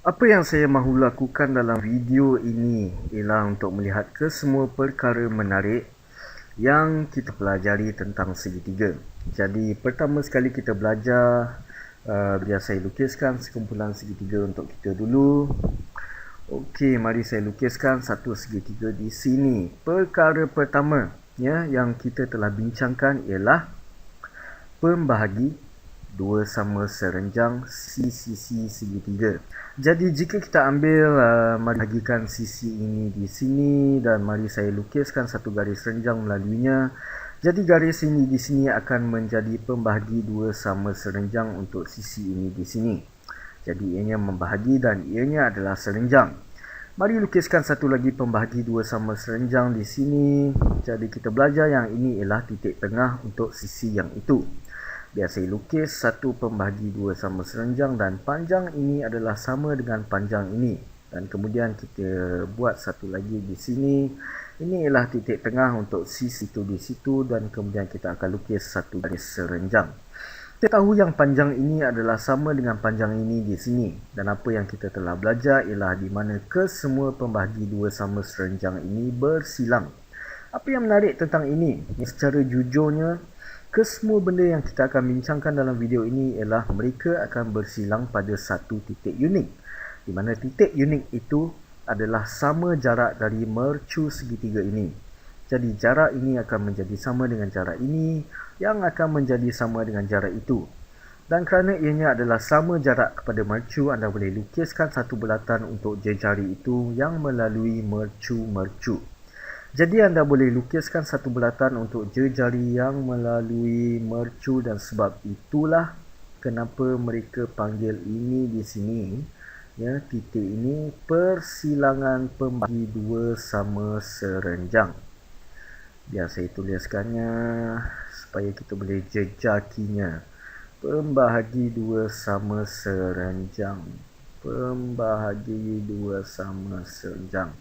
Apa yang saya mahu lakukan dalam video ini ialah untuk melihat kesemua perkara menarik yang kita pelajari tentang segitiga. Jadi pertama sekali kita belajar, biar saya lukiskan sekumpulan segitiga untuk kita dulu. Okey, mari saya lukiskan satu segitiga di sini. Perkara pertama yang kita telah bincangkan ialah pembahagi dua sama serenjang sisi segitiga. Jadi jika kita ambil, mari bahagikan sisi ini di sini dan mari saya lukiskan satu garis renjang melaluinya. Jadi garis ini di sini akan menjadi pembahagi dua sama serenjang untuk sisi ini di sini. Jadi ianya membahagi dan ianya adalah serenjang. Mari lukiskan satu lagi pembahagi dua sama serenjang di sini. Jadi kita belajar yang ini ialah titik tengah untuk sisi yang itu. Biar saya lukis satu pembahagi dua sama serenjang dan panjang ini adalah sama dengan panjang ini. Dan kemudian kita buat satu lagi di sini. Ini ialah titik tengah untuk sisi itu di situ dan kemudian kita akan lukis satu garis serenjang. Kita tahu yang panjang ini adalah sama dengan panjang ini di sini. Dan apa yang kita telah belajar ialah di mana kesemua pembahagi dua sama serenjang ini bersilang. Apa yang menarik tentang ini? Secara jujurnya, kesemua benda yang kita akan bincangkan dalam video ini ialah mereka akan bersilang pada satu titik unik. Di mana titik unik itu adalah sama jarak dari mercu segitiga ini. Jadi jarak ini akan menjadi sama dengan jarak ini, yang akan menjadi sama dengan jarak itu. Dan kerana ianya adalah sama jarak kepada mercu, anda boleh lukiskan satu bulatan untuk jejari itu yang melalui mercu-mercu. Jadi anda boleh lukiskan satu bulatan untuk jejari yang melalui mercu dan sebab itulah kenapa mereka panggil ini di sini, titik ini persilangan pembahagi dua sama serenjang. Biar saya tuliskannya supaya kita boleh jejakinya. Pembahagi dua sama serenjang. Pembahagi dua sama serenjang.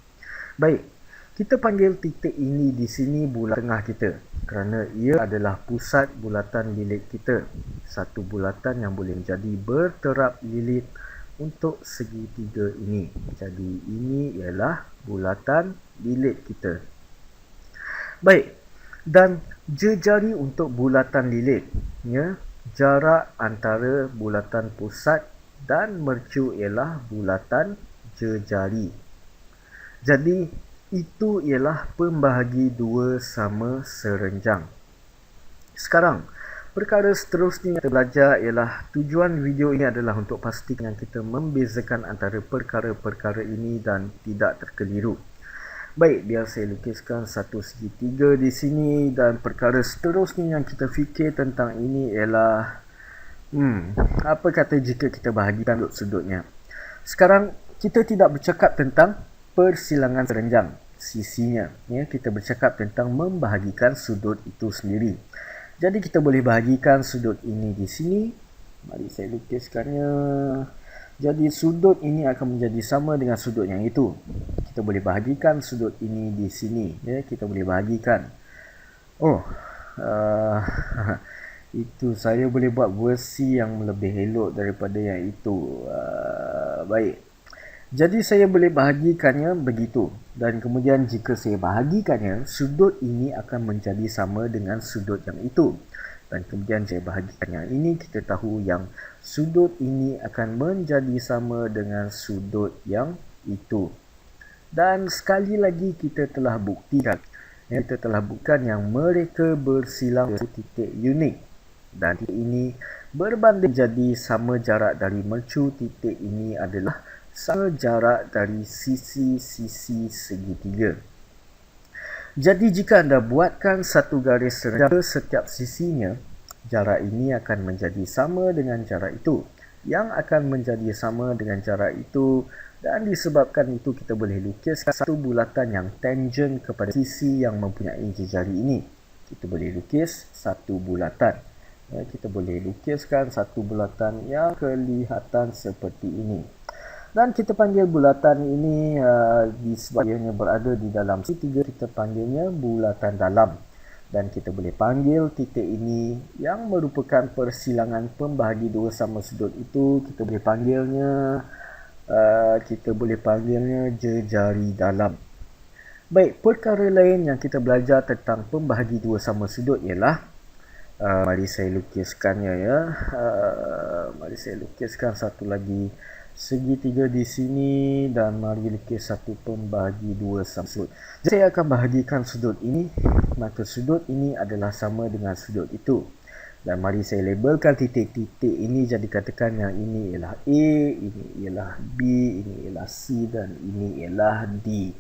Baik, kita panggil titik ini di sini bulat tengah kita kerana ia adalah pusat bulatan lilit kita. Satu bulatan yang boleh menjadi berterap lilit untuk segitiga ini. Jadi ini ialah bulatan lilit kita. Baik, dan jejari untuk bulatan lilit, jarak antara bulatan pusat dan mercu ialah bulatan jejari. Jadi itu ialah pembahagi dua sama serenjang. Sekarang, perkara seterusnya yang kita belajar ialah tujuan video ini adalah untuk pastikan kita membezakan antara perkara-perkara ini dan tidak terkeliru. Baik, biar saya lukiskan satu segitiga di sini dan perkara seterusnya yang kita fikir tentang ini ialah apa kata jika kita bahagikan sudut-sudutnya. Sekarang kita tidak bercakap tentang persilangan serenjang sisinya, kita bercakap tentang membahagikan sudut itu sendiri. Jadi kita boleh bahagikan sudut ini di sini. Mari saya lukiskannya. Jadi sudut ini akan menjadi sama dengan sudut yang itu. Kita boleh bahagikan sudut ini di sini, kita boleh bahagikan. Itu saya boleh buat versi yang lebih elok daripada yang itu. Baik. Jadi saya boleh bahagikannya begitu. Dan kemudian jika saya bahagikannya, sudut ini akan menjadi sama dengan sudut yang itu. Dan kemudian saya bahagikan yang ini, kita tahu yang sudut ini akan menjadi sama dengan sudut yang itu. Dan sekali lagi kita telah buktikan. Kita telah buktikan yang mereka bersilang di titik unik. Dan titik ini berbanding jadi sama jarak dari mercu, titik ini adalah sama jarak dari sisi-sisi segitiga. Jadi jika anda buatkan satu garis serenjang ke setiap sisinya, jarak ini akan menjadi sama dengan jarak itu, yang akan menjadi sama dengan jarak itu, dan disebabkan itu kita boleh lukiskan satu bulatan yang tangent kepada sisi yang mempunyai jejari ini. Kita boleh lukis satu bulatan. Kita boleh lukiskan satu bulatan yang kelihatan seperti ini. Dan kita panggil bulatan ini disebabkan berada di dalam segitiga, kita panggilnya bulatan dalam. Dan kita boleh panggil titik ini yang merupakan persilangan pembahagi dua sama sudut itu, kita boleh panggilnya kita boleh panggilnya jejari dalam. Baik, perkara lain yang kita belajar tentang pembahagi dua sama sudut ialah mari saya lukiskannya ya. Mari saya lukiskan satu lagi segitiga di sini dan mari lukis satu pembahagi dua sama sudut. Jadi saya akan bahagikan sudut ini, maka sudut ini adalah sama dengan sudut itu. Dan mari saya labelkan titik-titik ini, jadi katakan yang ini ialah A, ini ialah B, ini ialah C dan ini ialah D.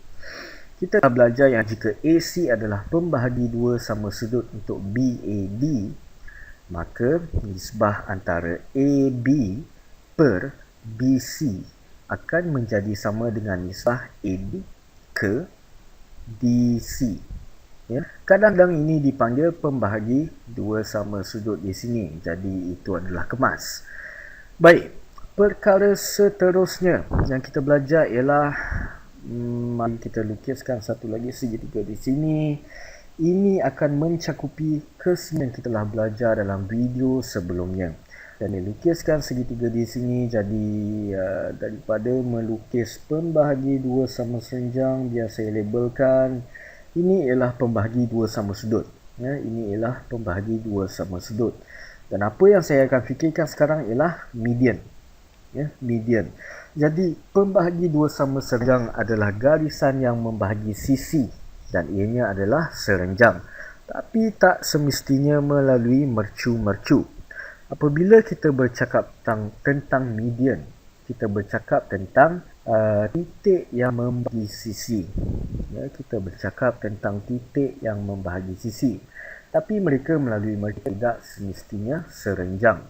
Kita dah belajar yang jika AC adalah pembahagi dua sama sudut untuk BAD, maka nisbah antara AB per BC akan menjadi sama dengan nisbah AD ke DC. Ya. Kadang-kadang ini dipanggil pembahagi dua sama sudut di sini, jadi itu adalah kemas. Baik, perkara seterusnya yang kita belajar ialah mari kita lukiskan satu lagi segitiga di sini. Ini akan mencakupi kesemua yang kita telah belajar dalam video sebelumnya. Dan dilukiskan segitiga di sini, jadi daripada melukis pembahagi dua sama serenjang, biar saya labelkan ini ialah pembahagi dua sama sudut. Ya, ini ialah pembahagi dua sama sudut. Dan apa yang saya akan fikirkan sekarang ialah median. Ya, median. Jadi pembahagi dua sama serenjang adalah garisan yang membahagi sisi dan ianya adalah serenjang, tapi tak semestinya melalui mercu-mercu. Apabila kita bercakap tentang median, kita bercakap tentang titik yang membahagi sisi. Ya, kita bercakap tentang titik yang membahagi sisi, tapi mereka melalui mercu tidak semestinya serenjang.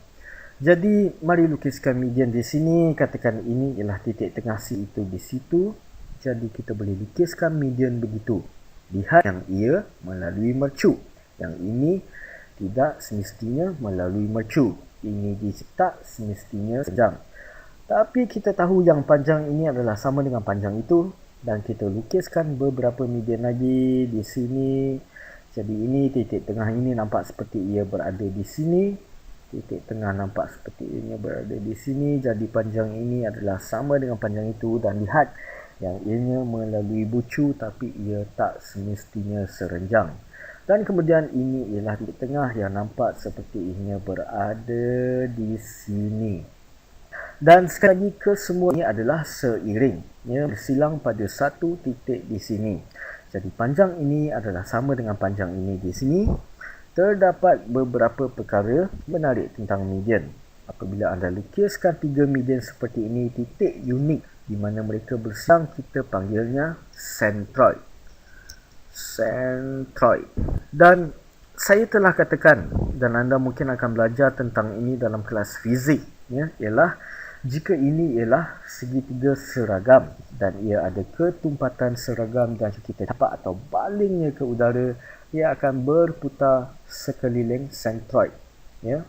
Jadi mari lukiskan median di sini, katakan ini ialah titik tengah C itu di situ. Jadi kita boleh lukiskan median begitu. Lihat yang ia melalui mercu. Yang ini tidak semestinya melalui mercu. Ini tak semestinya serenjang. Tapi kita tahu yang panjang ini adalah sama dengan panjang itu, dan kita lukiskan beberapa median lagi di sini. Jadi ini titik tengah ini nampak seperti ia berada di sini. Titik tengah nampak seperti ini berada di sini, jadi panjang ini adalah sama dengan panjang itu, dan lihat yang ianya melalui bucu tapi ia tak semestinya serenjang. Dan kemudian ini ialah titik tengah yang nampak seperti ianya berada di sini. Dan sekali lagi kesemuanya adalah seiring, ya, bersilang pada satu titik di sini. Jadi panjang ini adalah sama dengan panjang ini di sini. Terdapat beberapa perkara menarik tentang median. Apabila anda lukiskan tiga median seperti ini, titik unik di mana mereka bersang, kita panggilnya centroid. Centroid. Dan saya telah katakan, dan anda mungkin akan belajar tentang ini dalam kelas fizik, ya, ialah jika ini ialah segitiga seragam dan ia ada ketumpatan seragam dan kita tapak atau balingnya ke udara, ia akan berputar sekeliling centroid, ya,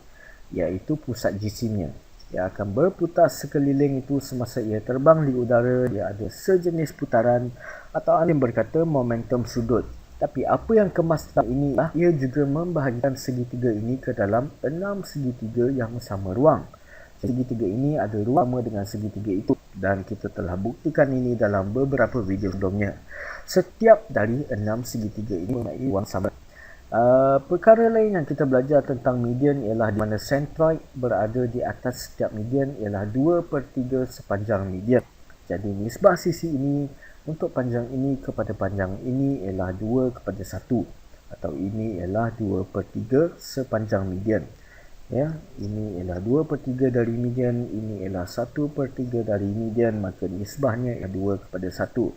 iaitu pusat jisimnya. Ia akan berputar sekeliling itu semasa ia terbang di udara. Ia ada sejenis putaran atau anda berkata momentum sudut. Tapi apa yang kemas tentang ini adalah ia juga membahagikan segitiga ini ke dalam 6 segitiga yang sama ruang. Segitiga ini ada ruang sama dengan segitiga itu, dan kita telah buktikan ini dalam beberapa video sebelumnya. Setiap dari 6 segitiga ini mempunyai ruang sama. Perkara lain yang kita belajar tentang median ialah di mana centroid berada di atas setiap median ialah 2/3 sepanjang median. Jadi nisbah sisi ini untuk panjang ini kepada panjang ini ialah 2/1, atau ini ialah 2/3 sepanjang median. Ya, ini ialah 2/3 dari median, ini ialah 1/3 dari median, maka nisbahnya ialah 2/1.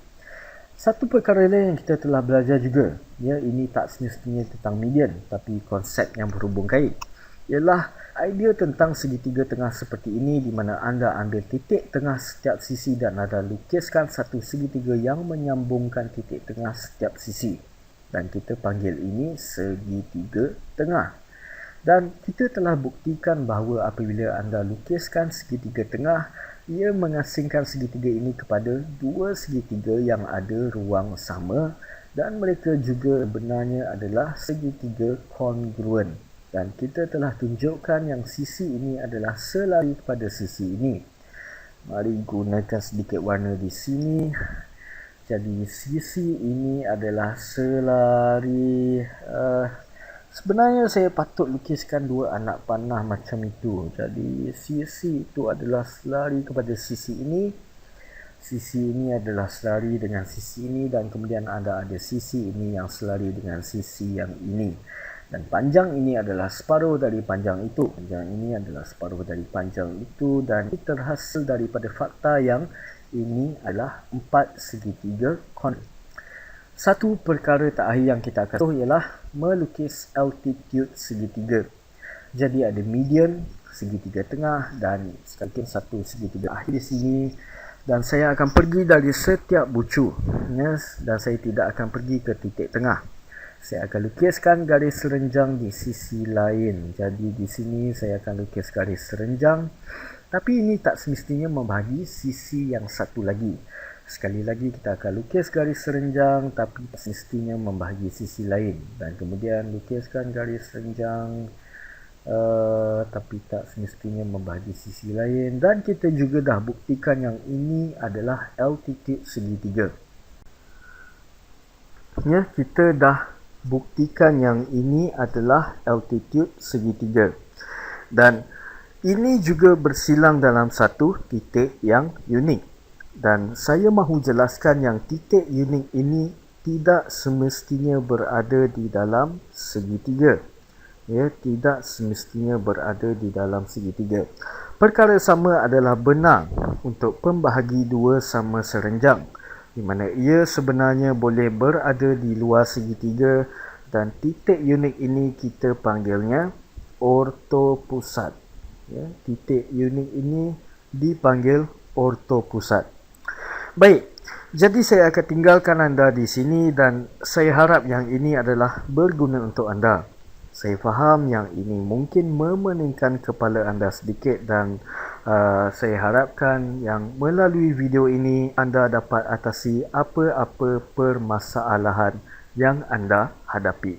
Satu perkara lain yang kita telah belajar juga, ya, ini tak semestinya tentang median, tapi konsep yang berhubung kait, ialah idea tentang segitiga tengah seperti ini, di mana anda ambil titik tengah setiap sisi dan anda lukiskan satu segitiga yang menyambungkan titik tengah setiap sisi, dan kita panggil ini segitiga tengah. Dan kita telah buktikan bahawa apabila anda lukiskan segitiga tengah, ia mengasingkan segitiga ini kepada dua segitiga yang ada ruang sama, dan mereka juga sebenarnya adalah segitiga kongruen. Dan kita telah tunjukkan yang sisi ini adalah selari kepada sisi ini. Mari gunakan sedikit warna di sini. Jadi sisi ini adalah selari. Sebenarnya saya patut lukiskan dua anak panah macam itu. Jadi sisi itu adalah selari kepada sisi ini. Sisi ini adalah selari dengan sisi ini, dan kemudian ada sisi ini yang selari dengan sisi yang ini. Dan panjang ini adalah separuh dari panjang itu. Panjang ini adalah separuh dari panjang itu, dan ini terhasil daripada fakta yang ini adalah 4 segitiga konik. Satu perkara terakhir yang kita akan tahu ialah melukis altitude segitiga. Jadi ada median, segitiga tengah, dan sekalian satu segitiga akhir di sini. Dan saya akan pergi dari setiap bucu, dan saya tidak akan pergi ke titik tengah. Saya akan lukiskan garis serenjang di sisi lain. Jadi di sini saya akan lukis garis serenjang, tapi ini tak semestinya membahagi sisi yang satu lagi. Sekali lagi kita akan lukis garis serenjang, tapi tak semestinya membahagi sisi lain. Dan kemudian lukiskan garis serenjang, tapi tak semestinya membahagi sisi lain. Dan kita juga dah buktikan yang ini adalah altitude segitiga. Ya, kita dah buktikan yang ini adalah altitude segitiga. Dan ini juga bersilang dalam satu titik yang unik. Dan saya mahu jelaskan yang titik unik ini tidak semestinya berada di dalam segitiga. Ya, tidak semestinya berada di dalam segitiga. Perkara sama adalah benar untuk pembahagi dua sama serenjang, di mana ia sebenarnya boleh berada di luar segitiga, dan titik unik ini kita panggilnya ortopusat. Ya, titik unik ini dipanggil ortopusat. Baik, jadi saya akan tinggalkan anda di sini, dan saya harap yang ini adalah berguna untuk anda. Saya faham yang ini mungkin memeningkan kepala anda sedikit, dan saya harapkan yang melalui video ini anda dapat atasi apa-apa permasalahan yang anda hadapi.